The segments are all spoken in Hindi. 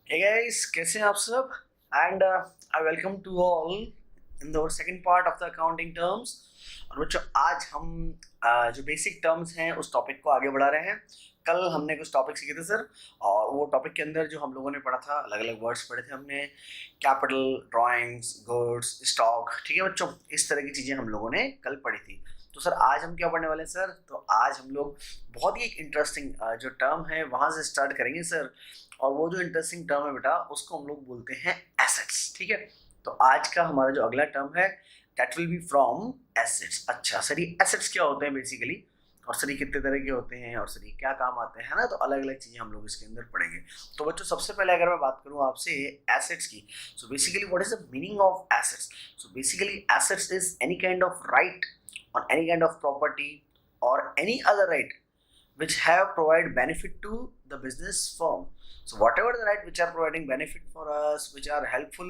Hey guys, कैसे हैं आप सब? And I welcome to all in the second part of the accounting terms. और बच्चों आज हम जो बेसिक टर्म्स हैं उस टॉपिक को आगे बढ़ा रहे हैं. कल हमने कुछ टॉपिक सीखे थे सर, और वो टॉपिक के अंदर जो हम लोगों ने पढ़ा था, अलग अलग वर्ड्स पढ़े थे हमने. Capital, drawings, goods, stock. ठीक है बच्चों, इस तरह की चीज़ें हम लोगों ने कल पढ़ी थी. तो सर आज हम क्या पढ़ने वाले हैं सर? तो आज हम लोग बहुत ही एक इंटरेस्टिंग जो टर्म है वहाँ से स्टार्ट करेंगे सर. और वो जो इंटरेस्टिंग टर्म है बेटा, उसको हम लोग बोलते हैं एसेट्स. ठीक है, तो आज का हमारा जो अगला टर्म है that will be from assets. अच्छा सर, ये एसेट्स क्या होते हैं बेसिकली, और सर ये कितने तरह के होते हैं, और सर ये क्या काम आते हैं, है ना? तो अलग अलग चीजें हम लोग इसके अंदर पढ़ेंगे. तो बच्चों सबसे पहले अगर मैं बात करूं आपसे एसेट्स की, so basically what is the meaning of assets? So basically assets is any kind of right on any kind of property or any other right which have provide benefit to the business firm. So whatever the right which are providing benefit for us, which are helpful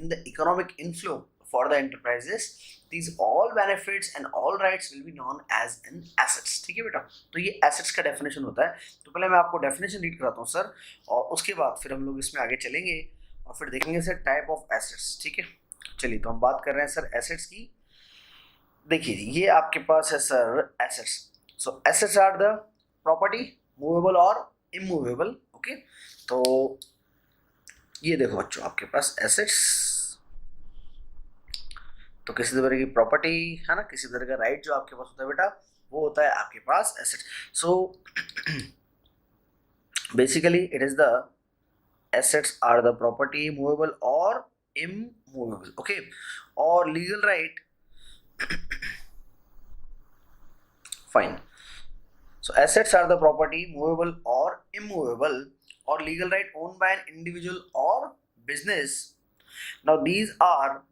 in the economic inflow for the enterprises, these all benefits and all rights will be known as an assets. ठीक है बेटा, तो ये assets का definition होता है. तो पहले मैं आपको definition read कराता हूँ सर, और उसके बाद फिर हम लोग इसमें आगे चलेंगे और फिर देखेंगे सर टाइप ऑफ assets. ठीक है, चलिए तो हम बात कर रहे हैं सर assets की. देखिए ये आपके पास है sir assets. So assets are the property, movable और इमूवेबल. ओके, तो ये देखो बच्चों आपके पास एसेट्स, तो किसी तरह की प्रॉपर्टी है ना, किसी तरह का राइट जो आपके पास होता है बेटा, वो होता है आपके पास assets. So basically it is the assets are the property, movable और इमूवेबल. ओके, और legal right fine. So assets are the property, movable or immovable, or legal right owned by an individual or business. Now these are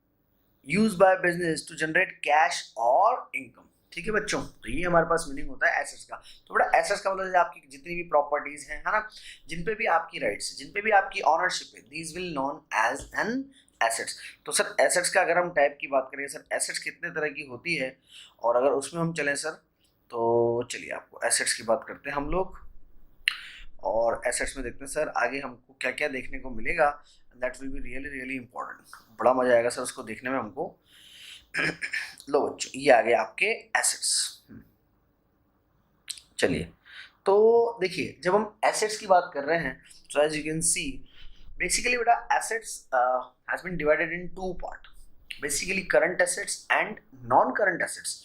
used by business to generate cash or income. ठीक है बच्चों, तो ये हमारे पास मीनिंग होता है एसेट्स का. तो बड़ा एसेट्स का मतलब आपकी जितनी भी प्रॉपर्टीज हैं, है ना, जिन पे भी आपकी राइट्स, जिन पे भी आपकी ऑनरशिप है, these will known as an assets. तो सर एसेट्स का अगर हम टाइप की बात करें सर, एसेट्स कितने तरह की होती है, और अगर उसमें हम चलें सर, तो चलिए आपको एसेट्स की बात करते हैं हम लोग. और एसेट्स में देखते हैं सर आगे हमको क्या क्या देखने को मिलेगा. That will be really really important. बड़ा मजा आएगा सर उसको देखने में हमको. लो बच्चों, ये आ गए आपके एसेट्स. चलिए तो देखिए, जब हम एसेट्स की बात कर रहे हैं, so as you can see basically बेटा assets has been divided into part. Basically current assets and non current assets.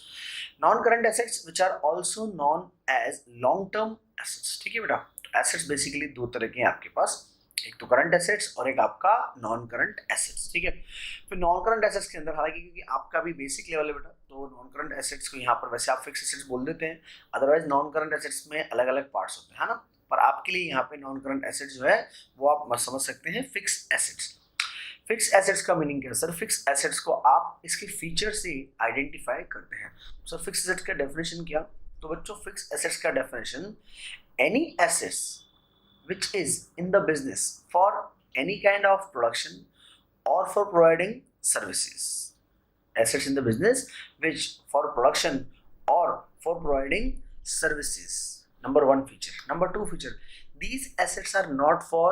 Non current assets which are also known as long term assets. ठीक है बेटा, तो एसेट्स बेसिकली दो तरह के हैं आपके पास, एक तो करंट एसेट्स और एक आपका नॉन करंट एसेट्स. ठीक है, फिर नॉन करंट एसेट्स के अंदर हालांकि क्योंकि आपका भी बेसिक लेवल है बेटा, तो नॉन करंट एसेट्स को यहाँ पर वैसे आप फिक्स एसेट्स बोल देते हैं, अदरवाइज नॉन करंट एसेट्स में अलग अलग पार्ट्स होते हैं, है ना. पर आपके लिए यहाँ पे नॉन करंट एसेट्स जो है वो आप समझ सकते हैं फिक्स एसेट्स. फिक्स एसेट्स का मीनिंग क्या है सर? फिक्स एसेट्स को आप इसके फीचर से आइडेंटिफाई करते हैं. सर फिक्स एसेट्स का डेफिनेशन क्या? तो बच्चों फिक्स एसेट्स का definition, any assets which is in the business for any kind of production or for providing services. Assets in the business which for production or for providing services. Number one feature. Number two feature, these assets are not for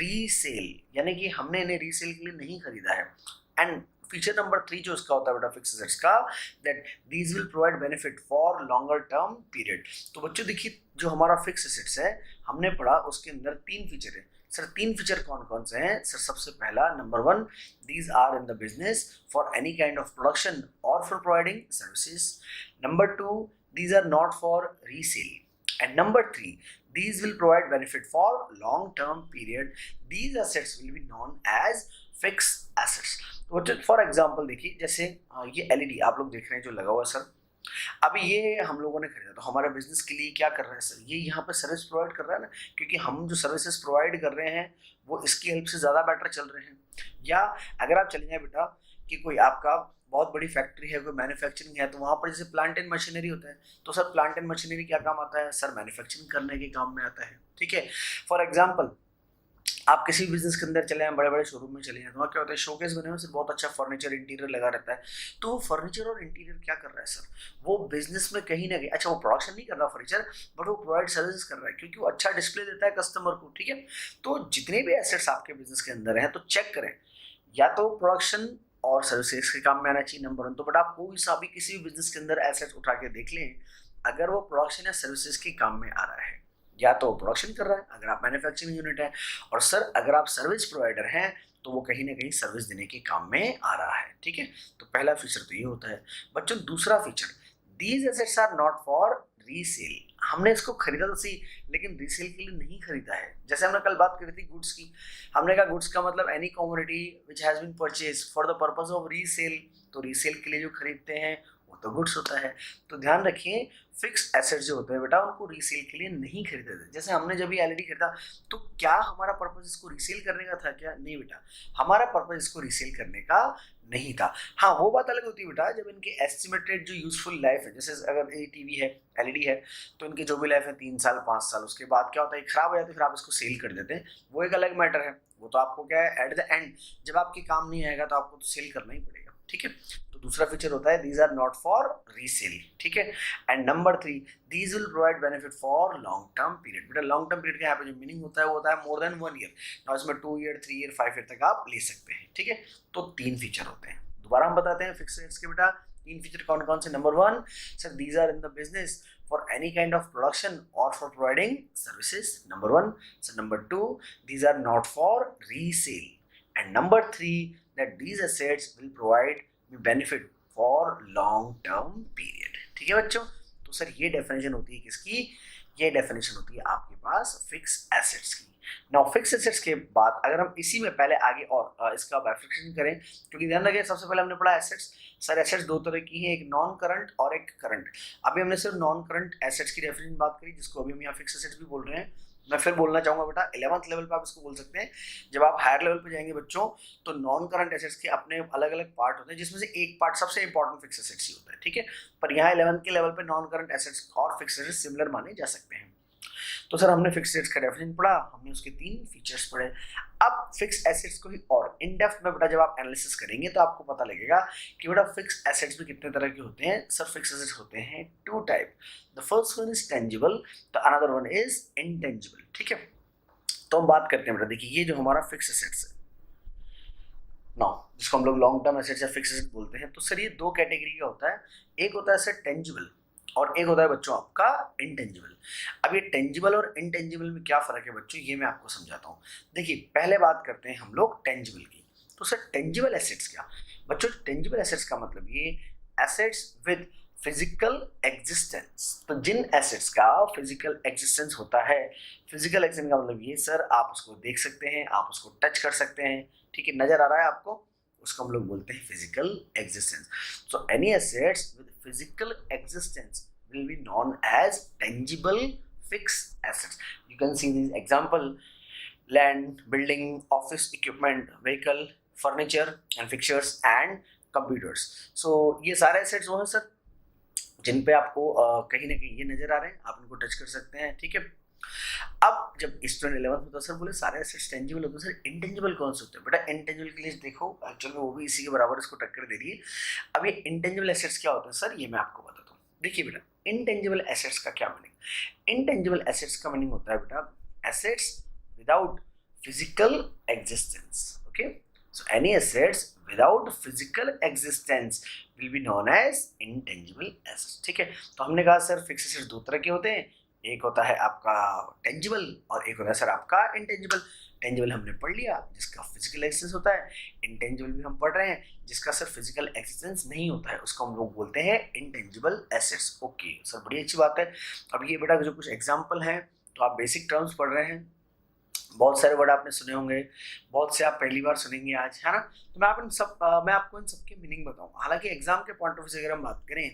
resale, यानी कि हमने इन्हें रीसेल के लिए नहीं खरीदा है. एंड फीचर नंबर थ्री जो इसका होता है बेटा फिक्स एसेट्स का, that these will provide benefit for longer term period. तो बच्चों देखिए, जो हमारा फिक्स एसेट्स है हमने पढ़ा, उसके अंदर तीन फीचर है सर. तीन फीचर कौन कौन से हैं सर? सबसे पहला number one, these are in the business for any kind of production और for providing services. Number two, these are not for resale. And number three, these will provide benefit for long term period. These assets will be known as fixed assets. तो फॉर एग्जाम्पल देखिए, जैसे ये एलईडी आप लोग देख रहे हैं जो लगा हुआ है सर, अभी ये हम लोगों ने खरीदा, तो हमारे बिजनेस के लिए क्या कर रहा है सर? ये यहाँ पे सर्विस प्रोवाइड कर रहा है ना, क्योंकि हम जो सर्विसेज प्रोवाइड कर रहे हैं वो इसकी हेल्प से ज़्यादा बेटर चल रहे हैं. या अगर आप चले जाए बेटा कि कोई आपका बहुत बड़ी फैक्ट्री है, कोई मैन्युफैक्चरिंग है, तो वहाँ पर जैसे प्लांट एंड मशीनरी होता है, तो सर प्लांट एंड मशीनरी क्या काम आता है सर? मैन्युफैक्चरिंग करने के काम में आता है. ठीक है, फॉर एग्जाम्पल आप किसी भी बिजनेस के अंदर चले हैं, बड़े बड़े शोरूम में चले हैं, तो वहाँ क्या होता है, शोकेस बने हुए, सिर्फ बहुत अच्छा फर्नीचर इंटीरियर लगा रहता है। तो वो फर्नीचर और इंटीरियर क्या कर रहा है सर, वो बिजनेस में कहीं ना कहीं, अच्छा वो प्रोडक्शन नहीं कर रहा फर्नीचर, बट वो प्रोवाइड सर्विस कर रहा है, क्योंकि वो अच्छा डिस्प्ले देता है कस्टमर को, ठीक है। तो जितने भी एसेट्स आपके बिजनेस के अंदर हैं, तो चेक करें, या तो प्रोडक्शन और सर्विसेज के काम में आना चाहिए, नंबर 1। तो बट आप कोई सा भी किसी भी बिजनेस के अंदर एसेट्स उठा के देख लें, अगर वो प्रोडक्शन या सर्विसेज के काम में आ रहा है, या तो प्रोडक्शन कर रहा है अगर आप मैन्युफैक्चरिंग यूनिट है, और सर अगर आप सर्विस प्रोवाइडर हैं, तो वो कहीं ना कहीं सर्विस देने के काम में आ रहा है, ठीक है। तो पहला फीचर तो ये होता है बच्चों। दूसरा feature, these assets are not for resale. हमने इसको खरीदा तो सही, लेकिन रीसेल के लिए नहीं खरीदा है। जैसे हमने कल बात करी थी गुड्स की, हमने कहा गुड्स का मतलब any commodity which has been purchase for the purpose of resale. तो रीसेल के लिए जो खरीदते हैं वो तो गुड्स होता है। तो ध्यान रखिए, फिक्स एसेट्स जो होते हैं बेटा, उनको रीसेल के लिए नहीं खरीदते थे। जैसे हमने जब एलईडी खरीदा, तो क्या हमारा पर्पस इसको रीसेल करने का था क्या? नहीं बेटा, हमारा पर्पस इसको रीसेल करने का नहीं था। हाँ, वो बात अलग होती है बेटा, जब इनके एस्टिमेटेड जो यूजफुल लाइफ है, जैसे अगर ये टीवी है, एलईडी है, तो इनकी जो भी लाइफ है 3 साल 5 साल, उसके बाद क्या होता है, खराब हो जाती है, फिर आप इसको सेल कर देते हैं, वो एक अलग मैटर है। वो तो आपको क्या है, एट द एंड जब आपके काम नहीं आएगा तो आपको तो सेल करना ही पड़ेगा, ठीक है। तो दूसरा फीचर होता है, these are not for resale, ठीक है। And number 3, these will provide benefit for long term period. बेटा लॉन्ग टर्म पीरियड का यहाँ पे जो मीनिंग होता है वो होता है मोर देन 1 ईयर। ना इसमें 2 ईयर 3 ईयर 5 ईयर तक आप ले सकते हैं, ठीक है। तो 3 फीचर होते हैं। दोबारा हम बताते हैं फिक्स रेट्स के बेटा 3 फीचर कौन कौन से। Number 1, sir these are in the business for any kind of production or for providing services, number 1. So number 2, these are not for resale, and number 3, that these assets will provide benefit for long term period, ठीक है बच्चों। तो सर ये डेफिनेशन होती है किसकी? ये डेफिनेशन होती है आपके पास फिक्स एसेट्स की। नाउ फिक्स एसेट्स के बाद अगर हम इसी में पहले आगे और इसका बाइफरकेशन करें, क्योंकि ध्यान रखिए सबसे पहले हमने पढ़ा एसेट्स। सर एसेट्स 2 तरह की हैं, एक नॉन करंट और एक करंट। अभी हमने सिर्फ नॉन करंट एसेट्स की डेफिनेशन बात करी, जिसको अभी हम यहाँ फिक्स एसेट्स भी बोल रहे हैं। मैं फिर बोलना चाहूंगा बेटा 11th लेवल पे आप इसको बोल सकते हैं। जब आप हायर लेवल पे जाएंगे बच्चों, तो नॉन करंट एसेट्स के अपने अलग अलग पार्ट होते हैं, जिसमें से एक पार्ट सबसे इंपॉर्टेंट फिक्स एसेट्स ही होता है, ठीक है। पर यहाँ 11th के लेवल पे नॉन करंट एसेट्स और फिक्स एसेट्स सिमिलर माने जा सकते हैं। तो सर हमने फिक्स एसेट्स का डेफिनेशन पढ़ा, हमने उसके 3 फीचर्स पढ़े। अब फिक्स एसेट्स को ही और इन डेप्थ में बेटा जब आप एनालिसिस करेंगे तो आपको पता लगेगा कि बेटा फिक्स एसेट्स भी कितने तरह के होते हैं। सर फिक्स एसेट्स होते हैं 2 type. The first one is tangible, the another one is intangible, ठीक है। तो हम बात करते हैं बेटा, देखिए ये जो हमारा फिक्स एसेट्स है नाउ, जिसको हम लोग लॉन्ग टर्म एसेट्स या फिक्स एसेट बोलते हैं, तो सर ये 2 कैटेगरी का होता है। एक होता है सर टेंजिबल और एक होता है बच्चों आपका इंटेंजिबल। अब ये टेंजिबल और इंटेंजिबल में क्या फर्क है बच्चों, ये मैं आपको समझाता हूँ। देखिए पहले बात करते हैं हम लोग टेंजिबल की। तो सर टेंजिबल एसेट्स क्या बच्चों? टेंजिबल एसेट्स का मतलब ये एसेट्स विद फिजिकल एग्जिस्टेंस। तो जिन एसेट्स का फिजिकल एग्जिस्टेंस होता है, फिजिकल एग्जिस्टेंस का मतलब ये सर आप उसको देख सकते हैं, आप उसको टच कर सकते हैं, ठीक है, नजर आ रहा है आपको, उसको हम लोग बोलते हैं physical existence. So any assets with physical existence will be known as tangible fixed assets. You can see these example: land, building, office equipment, vehicle, furniture and fixtures and computers. So ये सारे assets वो हैं सर जिन पे आपको कहीं ना कहीं ये नजर आ रहे हैं, आप इनको टच कर सकते हैं, ठीक है। अब जब स्टूडेंट 11th में तो सर बोले सारे एसेट्स टेंजिबल होते हैं, सर इंटेंजिबल कौन से होते हैं? बेटा इंटेंजिबल के लिए देखो, एक्चुअली वो भी इसी के बराबर इसको टक्कर दे रही है। अब ये इंटेंजिबल एसेट्स क्या होते हैं सर, ये मैं आपको बताता हूँ। देखिए बेटा इंटेंजिबल एसेट्स का क्या मीनिंग? इंटेंजिबल एसेट्स का मीनिंग होता है बेटा assets without physical existence, okay. So any assets without physical existence will be known as intangible assets, ठीक है। तो हमने कहा सर फिक्स एसेट्स 2 तरह के होते हैं, एक होता है आपका टेंजिबल और एक होता है सर आपका इंटेंजिबल। टेंजिबल हमने पढ़ लिया जिसका फिजिकल एक्सिस्टेंस होता है, इंटेंजिबल भी हम पढ़ रहे हैं जिसका सर फिजिकल एक्सिस्टेंस नहीं होता है, उसको हम लोग बोलते हैं इंटेंजिबल एसेट्स। ओके सर, बड़ी अच्छी बात है। अब ये बेटा जो कुछ एग्जाम्पल हैं, तो आप बेसिक टर्म्स पढ़ रहे हैं, बहुत सारे वर्ड आपने सुने होंगे, बहुत से आप पहली बार सुनेंगे आज, है ना। तो मैं आपको इन सबके मीनिंग बताऊँ। हालांकि एग्जाम के पॉइंट ऑफ व्यू से अगर हम बात करें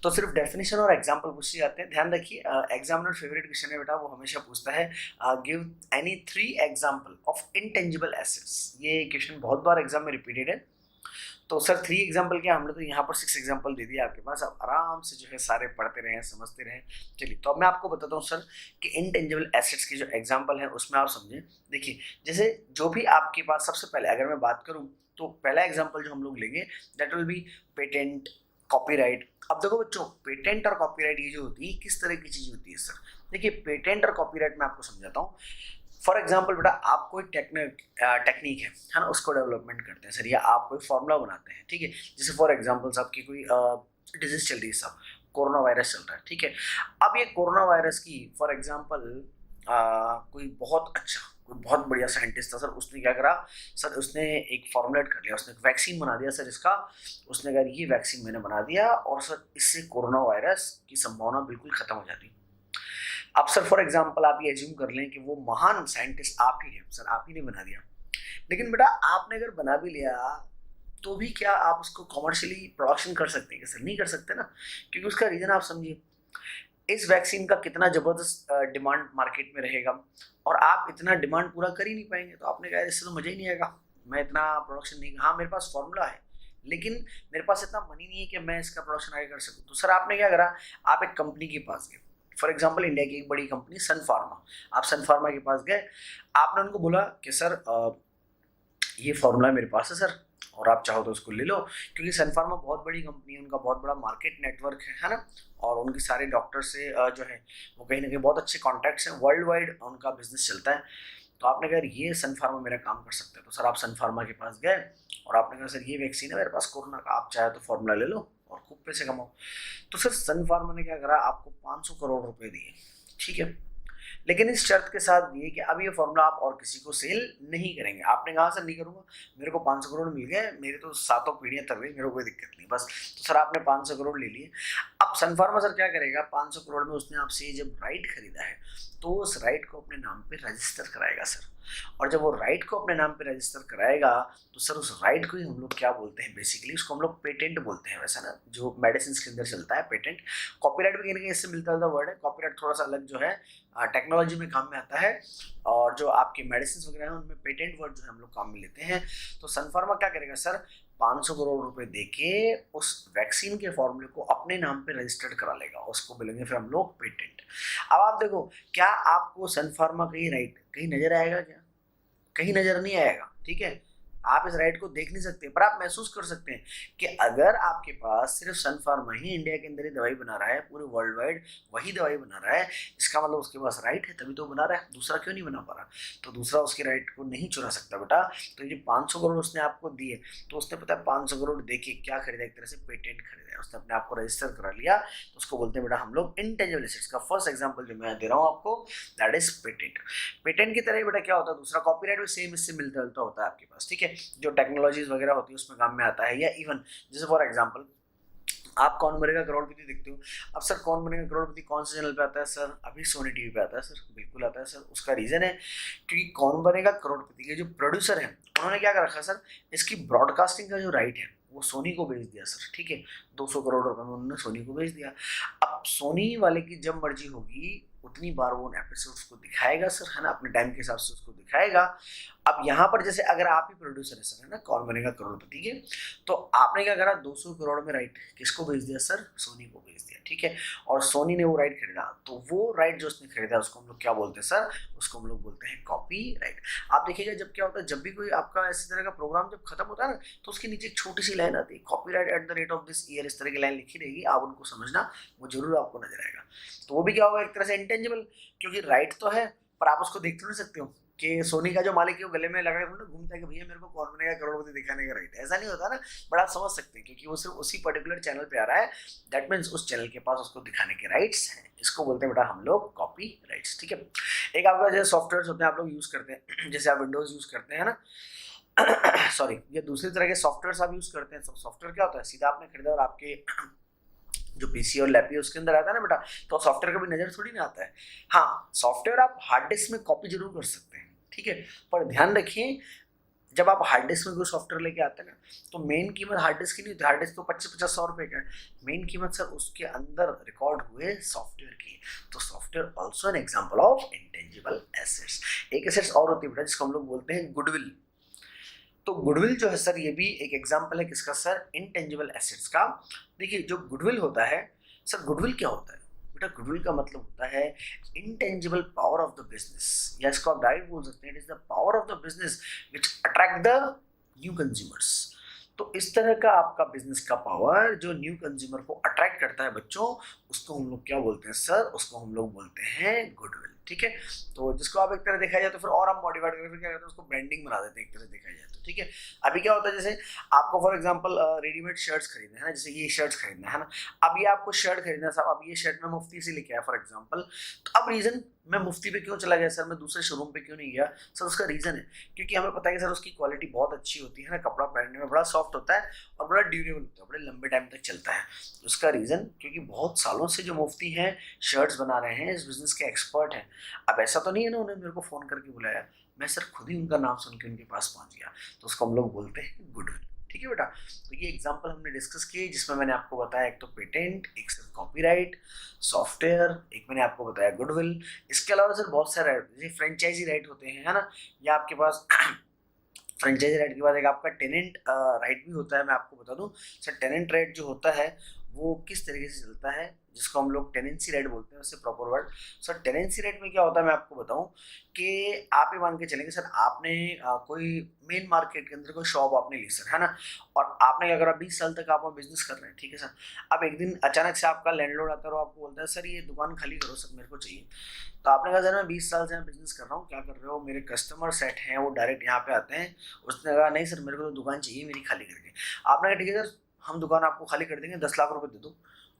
तो सिर्फ डेफिनेशन और एग्जाम्पल पूछे जाते हैं। ध्यान रखिए एग्जामिनर फेवरेट क्वेश्चन है बेटा, वो हमेशा पूछता है give any 3 example of intangible assets. ये क्वेश्चन बहुत बार एग्जाम में रिपीटेड है। तो सर 3 एग्जाम्पल क्या, हमने तो यहाँ पर 6 एग्जाम्पल दे दिया आपके पास, आप आराम से जो है सारे पढ़ते रहें, समझते रहें। चलिए, तो अब मैं आपको बताता हूँ सर कि इनटेंजिबल एसेट्स के जो एग्जाम्पल है उसमें आप समझें। देखिए, जैसे जो भी आपके पास, सबसे पहले अगर मैं बात करूँ तो पहला एग्जाम्पल जो हम लोग लेंगे that will be patent, copyright. अब देखो बच्चों, पेटेंट और कॉपीराइट ये जो होती है किस तरह की चीज होती है सर। देखिए, पेटेंट और कॉपीराइट मैं आपको समझाता हूँ। फॉर एग्जाम्पल बेटा, आप कोई टेक्निक है ना, उसको डेवलपमेंट करते हैं सर, या आप कोई फॉर्मूला बनाते हैं, ठीक है। जैसे फॉर एग्जाम्पल आपकी कोई डिजीज चल रही है सब, कोरोना वायरस चल रहा है, ठीक है। अब ये कोरोना वायरस की फॉर एग्जाम्पल कोई बहुत बढ़िया साइंटिस्ट था सर, उसने क्या करा सर, उसने एक फॉर्मुलेट कर लिया, उसने एक वैक्सीन बना दिया सर इसका। उसने कहा ये वैक्सीन मैंने बना दिया और सर इससे कोरोना वायरस की संभावना बिल्कुल खत्म हो जाती है। अब सर फॉर एग्जांपल आप ये एज्यूम कर लें कि वो महान साइंटिस्ट आप ही हैं सर, आप ही ने बना दिया। लेकिन बेटा, आपने अगर बना भी लिया तो भी क्या आप उसको कॉमर्शियली प्रोडक्शन कर सकते हैं कि सर? नहीं कर सकते ना, क्योंकि उसका रीजन आप समझिए, इस वैक्सीन का कितना जबरदस्त डिमांड मार्केट में रहेगा और आप इतना डिमांड पूरा कर ही नहीं पाएंगे। तो आपने कहा इससे तो मजा ही नहीं आएगा, मैं इतना प्रोडक्शन नहीं, हाँ मेरे पास फॉर्मूला है लेकिन मेरे पास इतना मनी नहीं है कि मैं इसका प्रोडक्शन आगे कर सकूं। तो सर आपने क्या करा, आप एक कंपनी के पास गए, फॉर एग्जाम्पल इंडिया की एक बड़ी कंपनी सन फार्मा, आप सन फार्मा के पास गए, आपने उनको बोला कि सर ये फॉर्मूला मेरे पास है सर और आप चाहो तो उसको ले लो, क्योंकि सन फार्मा बहुत बड़ी कंपनी है, उनका बहुत बड़ा मार्केट नेटवर्क है ना, और उनके सारे डॉक्टर से जो है वो कहीं ना कहीं बहुत अच्छे कॉन्टैक्ट्स हैं, वर्ल्ड वाइड उनका बिजनेस चलता है। तो आपने कहा ये सन फार्मा मेरा काम कर सकता है, तो सर आप सन फार्मा के पास गए और आपने कहा सर ये वैक्सीन है मेरे पास कोरोना का, आप चाहे तो फॉर्मूला ले लो और खूब पैसे कमाओ। तो सर सन फार्मा ने क्या करा, आपको 500 करोड़ रुपए दिए, ठीक है, लेकिन इस शर्त के साथ भी है कि अब ये फॉर्मूला आप और किसी को सेल नहीं करेंगे। आपने कहा सर नहीं करूंगा, मेरे को 500 करोड़ मिल गए, मेरे तो 7 पीढ़ियां तर गई, मेरे को कोई दिक्कत नहीं बस। तो सर आपने 500 करोड़ ले लिए। अब सन फार्मा सर क्या करेगा, 500 करोड़ में उसने आपसे जब राइट खरीदा है तो उस राइट को अपने नाम पे रजिस्टर कराएगा सर, और जब वो राइट को अपने नाम पे रजिस्टर कराएगा तो सर उस राइट को ही हम लोग क्या बोलते हैं, बेसिकली उसको हम लोग पेटेंट बोलते हैं, वैसा ना जो मेडिसिन के अंदर चलता है पेटेंट। कॉपीराइट भी कहीं ना कहीं इससे मिलता जुलता वर्ड है, कॉपीराइट थोड़ा सा अलग जो है टेक्नोलॉजी में काम में आता है, और जो आपके मेडिसिन वगैरह हैं उनमें पेटेंट वर्ड जो है हम लोग काम में लेते हैं। तो सन फार्मा क्या करेगा सर, 500 करोड़ रुपए देके उस वैक्सीन के फॉर्मूले को अपने नाम पे रजिस्टर्ड करा लेगा, उसको बोलेंगे फिर हम लोग पेटेंट। अब आप देखो, क्या आपको सन फार्मा कहीं राइट कहीं नजर आएगा क्या? कहीं नजर नहीं आएगा, ठीक है। आप इस राइट को देख नहीं सकते, पर आप महसूस कर सकते हैं कि अगर आपके पास सिर्फ सन फार्मा ही इंडिया के अंदर ही दवाई बना रहा है, पूरे वर्ल्ड वाइड वही दवाई बना रहा है, इसका मतलब उसके पास राइट है, तभी तो बना रहा है, दूसरा क्यों नहीं बना पा रहा? तो दूसरा उसके राइट को नहीं चुरा सकता बेटा। तो ये 500 करोड़ उसने आपको दिए, तो उसने पता है 500 करोड़ देके क्या खरीदा, एक तरह से पेटेंट खरीदा, उसने अपने आप को रजिस्टर करा लिया। तो उसको बोलते हैं बेटा हम लोग इंटेंजिबल एसेट्स का फर्स्ट एग्जाम्पल जो मैं दे रहा हूँ आपको, दैट इज पेटेंट। पेटेंट की तरह बेटा क्या होता है दूसरा, कॉपीराइट भी सेम इससे मिलता जुलता होता है आपके पास, ठीक है, जो टेक्नोलॉजीज वगैरह होती है उसमें काम में आता है। या इवन जैसे फॉर एग्जांपल आप कौन बनेगा करोड़पति देखते हो, अब सर कौन बनेगा करोड़पति कौन से चैनल पे आता है सर? अभी सोनी टीवी पे आता है सर, बिल्कुल आता है सर। उसका रीजन है क्योंकि कौन बनेगा करोड़पति के जो प्रोड्यूसर हैं उन्होंने क्या कर रखा सर, इसकी ब्रॉडकास्टिंग का जो राइट है वो सोनी को बेच दिया सर, ठीक है, 200 करोड़ रुपए में उन्होंने सोनी को बेच दिया। अब सोनी वाले की जब मर्जी होगी उतनी बार वो उन एपिसोड्स को दिखाएगा सर, है ना, अपने टाइम के हिसाब से उसको दिखाएगा। अब यहाँ पर जैसे अगर आप ही प्रोड्यूसर है सर, है ना, कौन बनेगा करोड़पति के, तो आपने क्या करा, 200 करोड़ में राइट किसको बेच दिया सर? सोनी को बेच दिया, ठीक है, और सोनी ने वो राइट खरीदा, तो वो राइट जो उसने खरीदा उसको हम लोग क्या बोलते हैं सर? उसको हम लोग बोलते हैं कॉपी राइट। आप देखिएगा जब क्या होता है, जब भी कोई आपका इसी तरह का प्रोग्राम जब खत्म होता है ना, तो उसके नीचे एक छोटी सी लाइन आती है, copyright at the rate of this year, इस तरह की लाइन लिखी रहेगी, आप उनको समझना, वो जरूर आपको नजर आएगा। तो वो भी क्या होगा, एक तरह से इंटेंजिबल, क्योंकि राइट तो है पर आप उसको देख तो नहीं सकते हो कि सोनी का जो मालिक है वो गले में लगा के थोड़ा घूमता है कि भैया मेरे को कौन बनेगा करोड़पति दिखाने का राइट, ऐसा नहीं होता ना, बट आप समझ सकते हैं क्योंकि वो सिर्फ उसी पर्टिकुलर चैनल पे आ रहा है, दैट मीन्स उस चैनल के पास उसको दिखाने के राइट्स हैं, इसको बोलते हैं बेटा हम लोग कॉपी राइट्स, ठीक है। एक आपका जैसे सॉफ्टवेयर होते हैं आप लोग यूज करते हैं, जैसे आप विंडोज यूज करते हैं ना सॉरी, ये दूसरी तरह के सॉफ्टवेयर आप यूज करते हैं। सॉफ्टवेयर क्या होता है, सीधा आपने खरीदा और आपके जो पीसी और लैपटॉप उसके अंदर आता है ना बेटा, तो सॉफ्टवेयर का भी नजर थोड़ी ना आता है। हाँ, सॉफ्टवेयर आप हार्ड डिस्क में कॉपी जरूर कर सकते हैं, ठीक है, पर ध्यान रखिए जब आप हार्ड डिस्क में कोई सॉफ्टवेयर लेके आते हैं ना, तो मेन कीमत हार्ड डिस्क की नहीं होती, हार्ड डिस्क तो 25-50 रुपए का है, मेन कीमत सर उसके अंदर रिकॉर्ड हुए सॉफ्टवेयर की। तो software also an example of intangible assets. एक एसेट्स और होती है बेटा जिसको हम लोग बोलते हैं गुडविल। तो गुडविल जो है सर, ये भी एक एग्जांपल है किसका सर, इंटेंजिबल एसेट्स का। देखिए जो गुडविल होता है सर, गुडविल क्या होता है बेटा, गुडविल का मतलब होता है intangible power of the business, या इसको आप डायरेक्ट बोल सकते हैं, it is the power of the business which attract the new consumers. तो इस तरह का आपका बिजनेस का पावर जो न्यू कंज्यूमर को अट्रैक्ट करता है बच्चों, उसको हम लोग क्या बोलते हैं सर, उसको हम लोग बोलते हैं गुडविल। ठीक है, तो जिसको आप एक तरह देखा जाए तो फिर और हम मॉडिफाइड करके फिर क्या करते हैं, उसको ब्रांडिंग बना देते हैं एक तरह से देखा जाए तो। ठीक है, अभी क्या होता है, जैसे आपको फॉर एग्जांपल रेडीमेड शर्ट्स खरीदना है ना, जैसे ये शर्ट्स खरीदना है ना, अब ये आपको शर्ट खरीदना है साहब, अब ये शर्ट मैं मुफ्ती से लेके आया फॉर एग्जांपल, तो अब रीजन मैं मुफ्ती पे क्यों चला गया सर, मैं दूसरे शोरूम पे क्यों नहीं गया सर, उसका रीजन है क्योंकि हमें पता है कि सर उसकी क्वालिटी बहुत अच्छी होती है ना, कपड़ा पहनने में बड़ा सॉफ्ट होता है और बड़ा ड्यूरेबल होता है, बड़े लंबे टाइम तक चलता है। उसका रीजन क्योंकि बहुत सालों से जो मुफ्ती हैं शर्ट्स बना रहे हैं, इस बिजनेस के एक्सपर्ट हैं। अब ऐसा तो नहीं है ना उन्होंने मेरे को फोन करके बुलाया, मैं सर खुद ही उनका नाम सुन के उनके पास पहुंच गया, तो उसको हम लोग बोलते हैं गुडविल। ठीक है बेटा, तो ये एग्जांपल हमने डिस्कस किए जिसमें मैंने आपको बताया एक तो पेटेंट, एक सर कॉपीराइट, सॉफ्टवेयर, एक मैंने आपको बताया गुडविल। इसके अलावा सर बहुत सारे राइट, जैसे फ्रेंचाइजी राइट होते हैं, है ना, या आपके पास फ्रेंचाइजी राइट के बाद एक आपका टेनेंट राइट भी होता है। मैं आपको बता दूं सर, टेनेंट राइट जो होता है वो किस तरीके से चलता है, जिसको हम लोग टेनेंसी राइट बोलते हैं, वैसे proper word sir. Tenancy right में क्या होता है मैं आपको बताऊं कि आप ये मान के चलेंगे सर, आपने कोई मेन मार्केट के अंदर कोई शॉप आपने ली सर, है ना, और आपने क्या करा, 20 साल तक आप बिजनेस कर रहे हैं, ठीक है सर। अब एक दिन अचानक से आपका लैंडलॉर्ड आता है और आपको बोलता है सर ये दुकान खाली करो सर, मेरे को चाहिए। तो आपने कहा सर मैं 20 साल से बिजनेस कर रहा हूँ, क्या कर रहे हो, मेरे कस्टमर सेट हैं वो डायरेक्ट यहाँ पे आते हैं। उसने कहा नहीं सर मेरे को तो दुकान चाहिए मेरी खाली करके। आपने कहा ठीक है सर, हम दुकान आपको खाली कर देंगे, 10 लाख रुपए दे दो।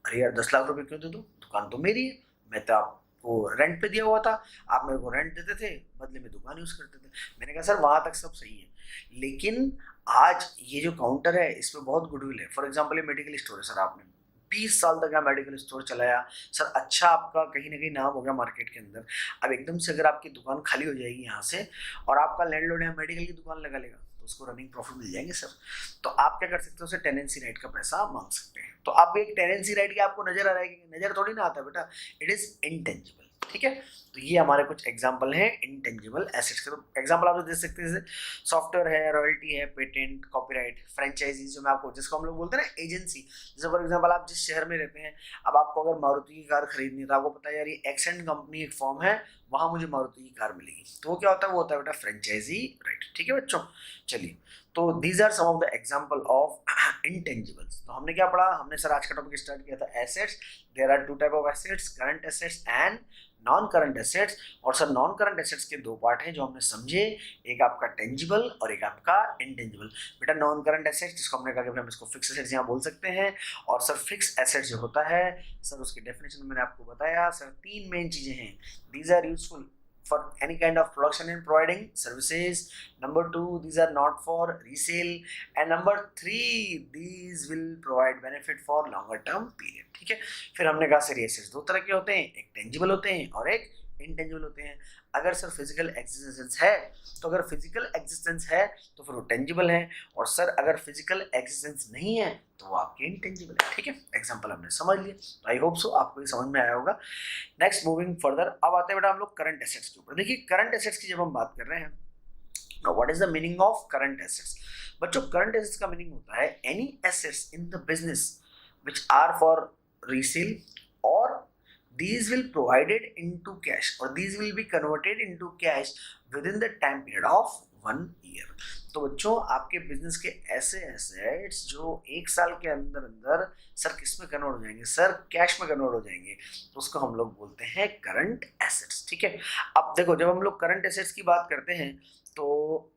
अरे यार 10 लाख रुपए क्यों दे दो, दुकान तो मेरी है, मैं तो आपको रेंट पे दिया हुआ था, आप मेरे को रेंट देते थे, बदले में दुकान यूज करते थे। मैंने कहा सर वहां तक सब सही है, लेकिन आज ये जो काउंटर है इस पर बहुत गुडविल है। फॉर एग्जाम्पल ये मेडिकल स्टोर है सर, आपने 20 साल तक मेडिकल स्टोर चलाया सर, अच्छा आपका कहीं ना कहीं नाम हो गया मार्केट के अंदर। अब एकदम से अगर आपकी दुकान खाली हो जाएगी यहाँ से और आपका लैंडलॉर्ड यहाँ मेडिकल की दुकान लगा लेगा, तो उसको रनिंग प्रॉफिट मिल जाएंगे सर। तो आप क्या कर सकते हो, उसे टेनेंसी राइट का पैसा आप मांग सकते हैं। तो आप एक टेनेंसी राइट की आपको नजर आ रहा है कि नजर थोड़ी ना आता बेटा, इट इज इंटेंजिबल। ठीक है, तो ये हमारे कुछ एग्जांपल हैं इंटेंजिबल एसेट्स के। तो एग्जांपल आप दे सकते हैं, जैसे सॉफ्टवेयर है, रॉयल्टी है, पेटेंट, कॉपीराइट, फ्रेंचाइजी जो मैं आपको, जिसको हम लोग बोलते हैं ना एजेंसी। जैसे फॉर एग्जांपल आप जिस शहर में रहते हैं, अब आपको अगर मारुति की कार खरीदनी है तो आपको पता है यार ये एक्सेंट कंपनी एक फॉर्म है, वहां मुझे मारुति की कार मिलेगी, तो वो क्या होता है, वो होता है बेटा फ्रेंचाइजी राइट। ठीक है बच्चों, चलिए, तो these are some of the example of intangibles. तो हमने क्या पढ़ा, हमने सर आज का टॉपिक स्टार्ट किया था assets. There are two type of assets, current assets and non current assets. और सर नॉन करंट एसेट्स के दो पार्ट हैं जो हमने समझे, एक आपका टेंजिबल और एक आपका इंटेंजिबल। बेटा नॉन करंट एसेट्स जिसको हमने कहा कि हम इसको फिक्स एसेट्स यहाँ बोल सकते हैं, और सर फिक्स एसेट्स जो होता है सर उसकी डेफिनेशन मैंने आपको बताया सर, तीन मेन चीजें हैं। These are useful for any kind of production and providing services. Number 2, these are not for resale. And number 3, these will provide benefit for longer term period. ठीक है, फिर हमने कहा सर एसेट्स दो तरह के होते हैं, एक टेंजिबल होते हैं और एक इंटेंजिबल होते हैं। अगर सर फिजिकल एग्जिस्टेंस है तो अगर फिजिकल एग्जिस्टेंस है तो फिर वो टेंजिबल है, और सर अगर फिजिकल एग्जिस्टेंस नहीं है तो वो आपके इंटेंजिबल है। ठीक है, एग्जांपल हमने समझ लिया, तो आई होप सो आपको ये समझ में आया होगा। नेक्स्ट मूविंग फर्दर, अब आते हैं बेटा हम लोग करंट एसेट्स के ऊपर। देखिए करंट एसेट्स की जब हम बात कर रहे हैं, what is the meaning of current assets. बच्चों करंट एसेट्स का मीनिंग होता है any assets in the business which are for resale, or these will provided into cash, or these will be converted into cash within the time period of 1 year। तो बच्चों आपके बिजनेस के ऐसे एसेट्स जो एक साल के अंदर अंदर सर किस में कन्वर्ट हो जाएंगे, सर कैश में कन्वर्ट हो जाएंगे, तो उसको हम लोग बोलते हैं करंट एसेट्स। ठीक है, अब देखो जब हम लोग करंट एसेट्स की बात करते हैं तो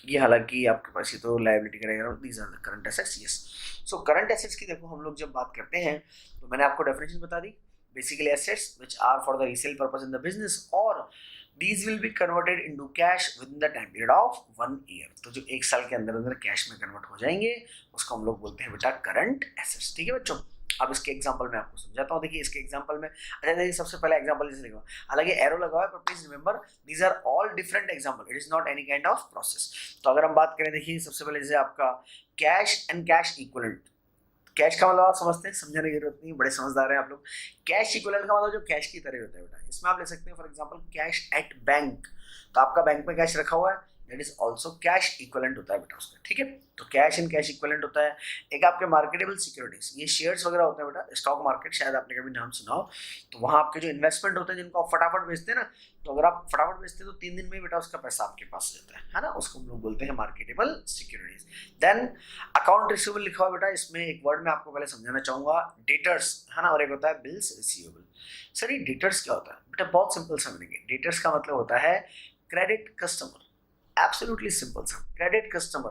ये हालांकि आपके पास ये तो लायबिलिटी करेगा, these are the current assets. Yes, so current assets की देखो हम लोग जब बात करते हैं तो मैंने आपको डेफिनेशन बता दी, basically assets which are for the resale purpose in the business, और these will be converted into cash within the time period of 1 year। तो जो एक साल के अंदर अंदर कैश में कन्वर्ट हो जाएंगे उसको हम लोग बोलते हैं बेटा करंट एसेट्स। ठीक है बच्चों, अब इसके एग्जांपल मैं आपको समझाता हूँ। देखिए इसके एग्जांपल में, अच्छा देखिए सबसे पहला एग्जांपल जैसे लिखा, हालांकि एरो लगा हुआ है पर please remember these are all different example, it is not any kind of process. तो अगर हम बात करें, देखिए सबसे पहले जैसे आपका cash and cash equivalent. Cash का मतलब आप समझते हैं, समझने की जरूरत नहीं, बड़े समझदार हैं आप लोग। कैश इक्विवेलेंट का मतलब जो कैश की तरह होता है बेटा, इसमें आप ले सकते हैं for example cash at bank, तो आपका बैंक में कैश रखा हुआ है, that is also cash equivalent होता है बेटा उसका, ठीक है। तो कैश इन कैश इक्वलेंट होता है। एक आपके मार्केटेबल सिक्योरिटीज, ये शेयर्स वगैरह होते हैं बेटा, स्टॉक मार्केट शायद आपने कभी नाम सुना हो, तो वहाँ आपके जो इन्वेस्टमेंट होते हैं जिनको आप फटाफट बेचते हैं ना, तो अगर आप फटाफट बेचते हैं तो 3 दिन में बेटा उसका पैसा आपके पास जाता है ना, उसको हम लोग बोलते हैं marketable securities. Then account receivable लिखा हुआ बेटा, इसमें एक वर्ड मैं आपको पहले समझाना चाहूंगा, डेटर्स है ना, और एक होता है बिल्स रिसीवेबल। सर ये डेटर्स क्या होता है बेटा, बहुत सिंपल समझेंगे। डेटर्स का मतलब होता है क्रेडिट कस्टमर, एब्सोल्युटली सिंपल सा, क्रेडिट कस्टमर।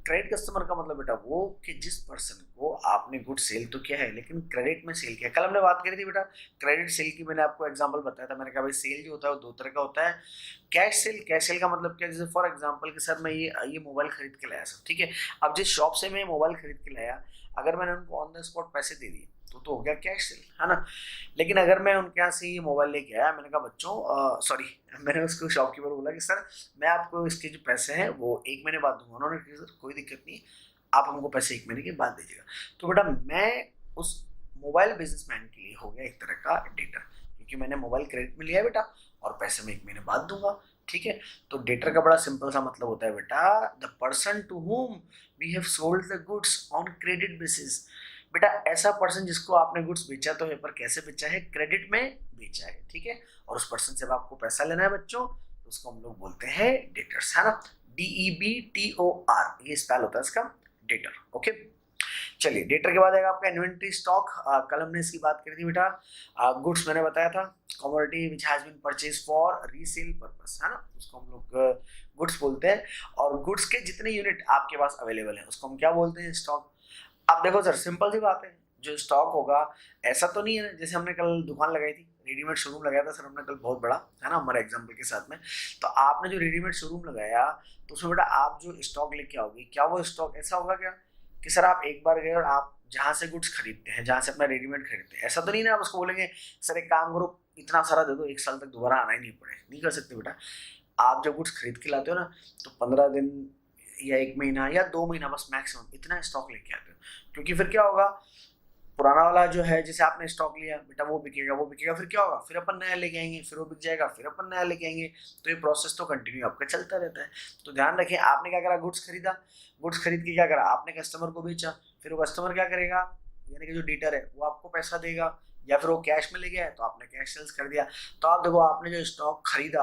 क्रेडिट कस्टमर का मतलब बेटा वो कि जिस पर्सन को आपने गुड सेल तो किया है लेकिन क्रेडिट में सेल किया। कल हमने बात करी थी बेटा क्रेडिट सेल की, मैंने आपको एग्जांपल बताया था, मैंने कहा भाई सेल जो होता है वो 2 तरह का होता है। कैश सेल, कैश सेल का मतलब क्या, जैसे फॉर एग्जांपल कि सर मैं ये मोबाइल खरीद के लाया सर, ठीक है। अब जिस शॉप से मैं मोबाइल खरीद के लाया, अगर मैंने उनको ऑन द स्पॉट पैसे दे दिए तो हो गया कैश सेल, है ना। लेकिन अगर मैं उनके यहाँ से ये मोबाइल लेके आया, मैंने कहा बच्चों सॉरी, मैंने उसको शॉपकीपर बोला कि सर मैं आपको इसके जो पैसे हैं वो 1 महीने बाद दूंगा। उन्होंने कहा सर कोई दिक्कत नहीं, आप हमको पैसे 1 महीने के बाद दीजिएगा। तो बेटा मैं उस मोबाइल बिजनेसमैन के लिए हो गया एक तरह का डेटर, क्योंकि मैंने मोबाइल क्रेडिट में लिया है बेटा और पैसे मैं 1 महीने बाद दूंगा, ठीक है। तो डेटर का बड़ा सिंपल सा मतलब होता है बेटा, the person to whom we have sold the goods on credit basis. बेटा ऐसा पर्सन जिसको आपने गुड्स बेचा तो है, पर कैसे बेचा है, क्रेडिट में बेचा है, ठीक है। और उस पर्सन से आपको पैसा लेना है बच्चों, तो उसको हम लोग बोलते हैं डेटर्स, है ना। DEBTOR ये स्पेल होता है इसका, डेटर, ओके। चलिए डेटर के बाद आएगा आपका इन्वेंट्री स्टॉक। कल हमने इसकी बात करी थी बेटा, गुड्स मैंने बताया था, commodity which has been purchase for resale purpose, है ना, उसको हम लोग गुड्स बोलते हैं। और गुड्स के जितने यूनिट आपके पास अवेलेबल है उसको हम क्या बोलते हैं, स्टॉक। अब देखो सर सिंपल सी बात है, जो स्टॉक होगा ऐसा तो नहीं है, जैसे हमने कल दुकान लगाई थी, रेडीमेड शोरूम लगाया था सर हमने कल, बहुत बड़ा, है ना, हमारे एग्जांपल के साथ में। तो आपने जो रेडीमेड शोरूम लगाया तो उसमें बेटा आप जो स्टॉक लेके आओगे, क्या वो स्टॉक ऐसा होगा क्या कि सर आप एक बार गए और आप जहाँ से गुड्स खरीदते हैं, जहाँ से अपना रेडीमेड खरीदते हैं, ऐसा तो नहीं ना आप उसको बोलेंगे सर एक काम करो इतना सारा दे दो, 1 साल तक दोबारा आना ही नहीं पड़े, नहीं कर सकते बेटा। आप जब गुड्स खरीद के लाते हो ना, तो 15 दिन या 1 महीना या 2 महीना बस मैक्सिमम इतना स्टॉक लेके आते हो, क्योंकि फिर क्या होगा, पुराना वाला जो है जैसे आपने स्टॉक लिया बेटा वो बिकेगा, फिर क्या होगा, फिर अपन नया लेके आएंगे, फिर वो बिक जाएगा, फिर अपन नया लेके आएंगे, तो ये प्रोसेस तो कंटिन्यू आपका चलता रहता है। तो ध्यान रखें, आपने क्या करा, गुड्स खरीदा, गुड्स खरीद के क्या करा, आपने कस्टमर को बेचा, फिर वो कस्टमर क्या करेगा, यानी कि जो डीटर है वो आपको पैसा देगा, या फिर वो कैश में ले गया है तो आपने कैश सेल्स कर दिया। तो आप देखो आपने जो स्टॉक खरीदा,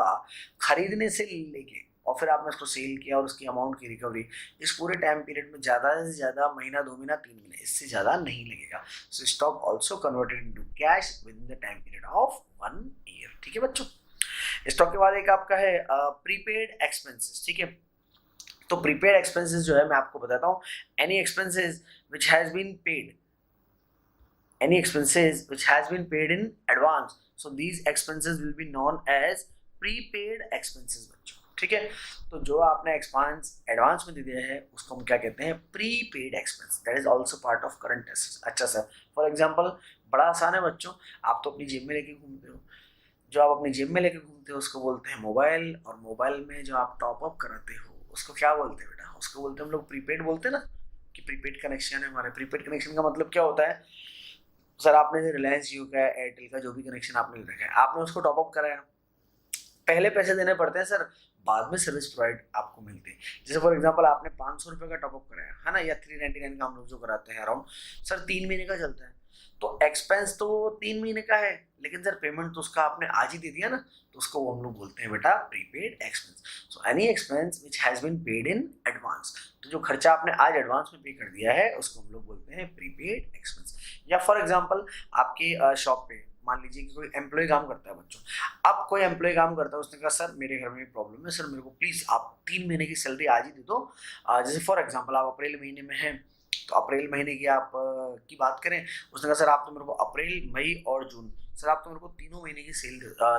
खरीदने से लेके और फिर आपने उसको सेल किया और उसकी अमाउंट की रिकवरी, इस पूरे टाइम पीरियड में ज़्यादा से ज़्यादा महीना, 2 महीना, 3 महीने, इससे ज़्यादा नहीं लगेगा। सो stock also converted into cash with in the time period of 1 year, ठीक है बच्चों। स्टॉक के बाद एक आपका है प्रीपेड एक्सपेंसेस, ठीक है। तो प्रीपेड एक्सपेंसेस जो है मैं आपको बताता हूँ, any expenses which has been paid, any expenses which has been paid in advance, so these expenses will be known as prepaid expenses बच्चों, ठीक है। तो जो आपने एक्सपेंस एडवांस में दे दिया है उसको हम क्या कहते हैं, prepaid expense, that is also part of current assets. अच्छा सर फॉर एग्जांपल बड़ा आसान है बच्चों, आप तो अपनी जेब में लेके घूमते हो, जो आप अपनी जेब में लेके घूमते हो उसको बोलते हैं मोबाइल, और मोबाइल में जो आप टॉप अप कराते हो उसको क्या बोलते हैं बेटा, उसको बोलते हैं हम लोग प्रीपेड बोलते हैं ना, कि प्रीपेड कनेक्शन है हमारे। प्रीपेड कनेक्शन का मतलब क्या होता है, सर आपने रिलायंस जियो का, एयरटेल का जो भी कनेक्शन आपने ले रखा है, आपने उसको टॉप अप कराया, पहले पैसे देने पड़ते हैं सर, बाद में सर्विस प्रोवाइड आपको मिलती है। जैसे फॉर एग्जांपल आपने 500 रुपये का टॉपअप कराया है ना, या 399 का हम लोग जो कराते हैं अराउंड, सर 3 महीने का चलता है, तो एक्सपेंस तो 3 महीने का है, लेकिन सर पेमेंट तो उसका आपने आज ही दे दिया ना, तो उसको हम लोग बोलते हैं बेटा prepaid expense. So any expense which has been paid in advance, तो जो खर्चा आपने आज एडवांस में पे कर दिया है उसको हम लोग बोलते हैं प्रीपेड एक्सपेंस। या फॉर एग्जांपल आपके शॉप पे मान लीजिए कि कोई एम्प्लॉय काम करता है बच्चों, अब कोई एम्प्लॉय काम करता है, उसने कहा सर मेरे घर में प्रॉब्लम है, सर मेरे को प्लीज़ आप 3 महीने की सैलरी आज ही दे दो। जैसे फॉर एग्जांपल आप अप्रैल महीने में हैं, तो अप्रैल महीने की आप की बात करें, उसने कहा सर आप तो मेरे को अप्रैल, मई और जून, सर आप तो मेरे को तीनों महीने की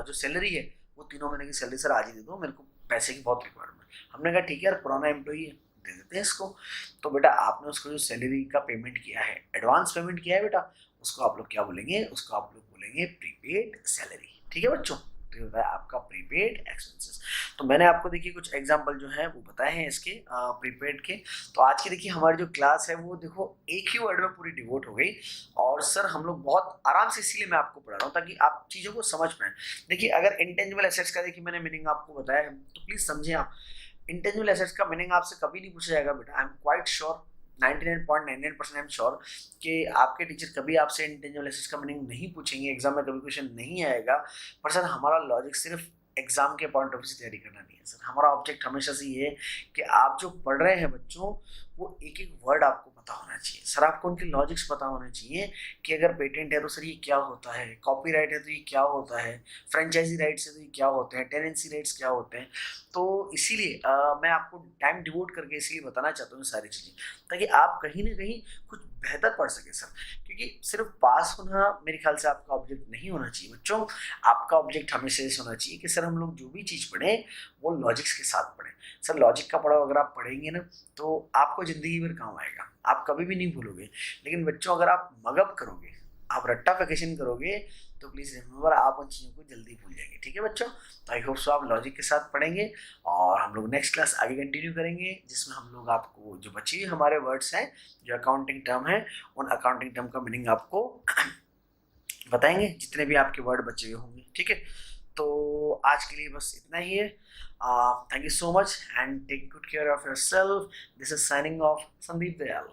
जो सैलरी है वो तीनों महीने की सैलरी सर आज ही दे दो, मेरे को पैसे की बहुत रिक्वायरमेंट। हमने कहा ठीक है यार, पुराना एम्प्लॉई है, दे देते हैं इसको। तो बेटा आपने उसको जो सैलरी का पेमेंट किया है, एडवांस पेमेंट किया है बेटा, उसको आप लोग क्या बोलेंगे, उसको आप लोग बोलेंगे प्रीपेड सैलरी, ठीक है बच्चों। तो तो ये होता है आपका प्रीपेड एक्सपेंसेस। तो मैंने आपको देखिए कुछ एग्जांपल जो है वो बताए हैं इसके प्रीपेड के। तो आज की देखिए हमारी जो क्लास है वो देखो एक ही वर्ड में पूरी डिवोट हो गई, और सर हम लोग बहुत आराम से, इसीलिए मैं आपको पढ़ा रहा हूँ ताकि आप चीज़ों को समझ पाएं। देखिए अगर इंटेंजिबल एसेट्स का देखिए मैंने मीनिंग आपको बताया है, तो प्लीज समझिए आप। इंटेंजिबल एसेट्स का मीनिंग आपसे कभी नहीं पूछा जाएगा बेटा, I am quite sure, 99.99% I am sure कि आपके टीचर कभी आपसे इंटेंजिबल एसेट्स का मीनिंग नहीं पूछेंगे, एग्जाम में कभी क्वेश्चन नहीं आएगा। पर सर हमारा लॉजिक सिर्फ एग्जाम के पॉइंट ऑफ व्यू से तैयारी करना नहीं है सर, हमारा ऑब्जेक्ट हमेशा से ये है कि आप जो पढ़ रहे हैं बच्चों, वो एक एक वर्ड आपको पता होना चाहिए सर, आपको उनके लॉजिक्स पता होने चाहिए कि अगर पेटेंट है तो सर ये क्या होता है, कॉपीराइट है तो ये क्या होता है, फ्रेंचाइजी राइट्स है तो ये क्या होते हैं, टेनेंसी राइट्स क्या होते हैं। तो इसीलिए मैं आपको टाइम डिवोट करके इसलिए बताना चाहता हूँ सारी चीज़ें, ताकि आप कहीं ना कहीं कुछ बेहतर पढ़ सके सर। क्योंकि सिर्फ पास होना मेरे ख्याल से आपका ऑब्जेक्ट नहीं होना चाहिए बच्चों, आपका ऑब्जेक्ट हमेशा ऐसा होना चाहिए कि सर हम लोग जो भी चीज़ पढ़ें वो लॉजिक्स के साथ पढ़ें। सर लॉजिक का पढ़ा अगर आप पढ़ेंगे ना तो आपको ज़िंदगी भर काम आएगा, आप कभी भी नहीं भूलोगे। लेकिन बच्चों अगर आप मगअप करोगे, आप रट्टाफिकेशन करोगे, तो प्लीज़ रिमेंबर आप उन चीज़ों को जल्दी भूल जाएंगे। ठीक है बच्चों, तो आई होप सो आप लॉजिक के साथ पढ़ेंगे, और हम लोग नेक्स्ट क्लास आगे कंटिन्यू करेंगे जिसमें हम लोग आपको जो बची हुई हमारे वर्ड्स हैं, जो अकाउंटिंग टर्म है, उन अकाउंटिंग टर्म का मीनिंग आपको बताएंगे, जितने भी आपके वर्ड बचे हुए होंगे। ठीक है, तो आज के लिए बस इतना ही है। Thank you so much and take good care of yourself. This is signing off Sandeep Dayal.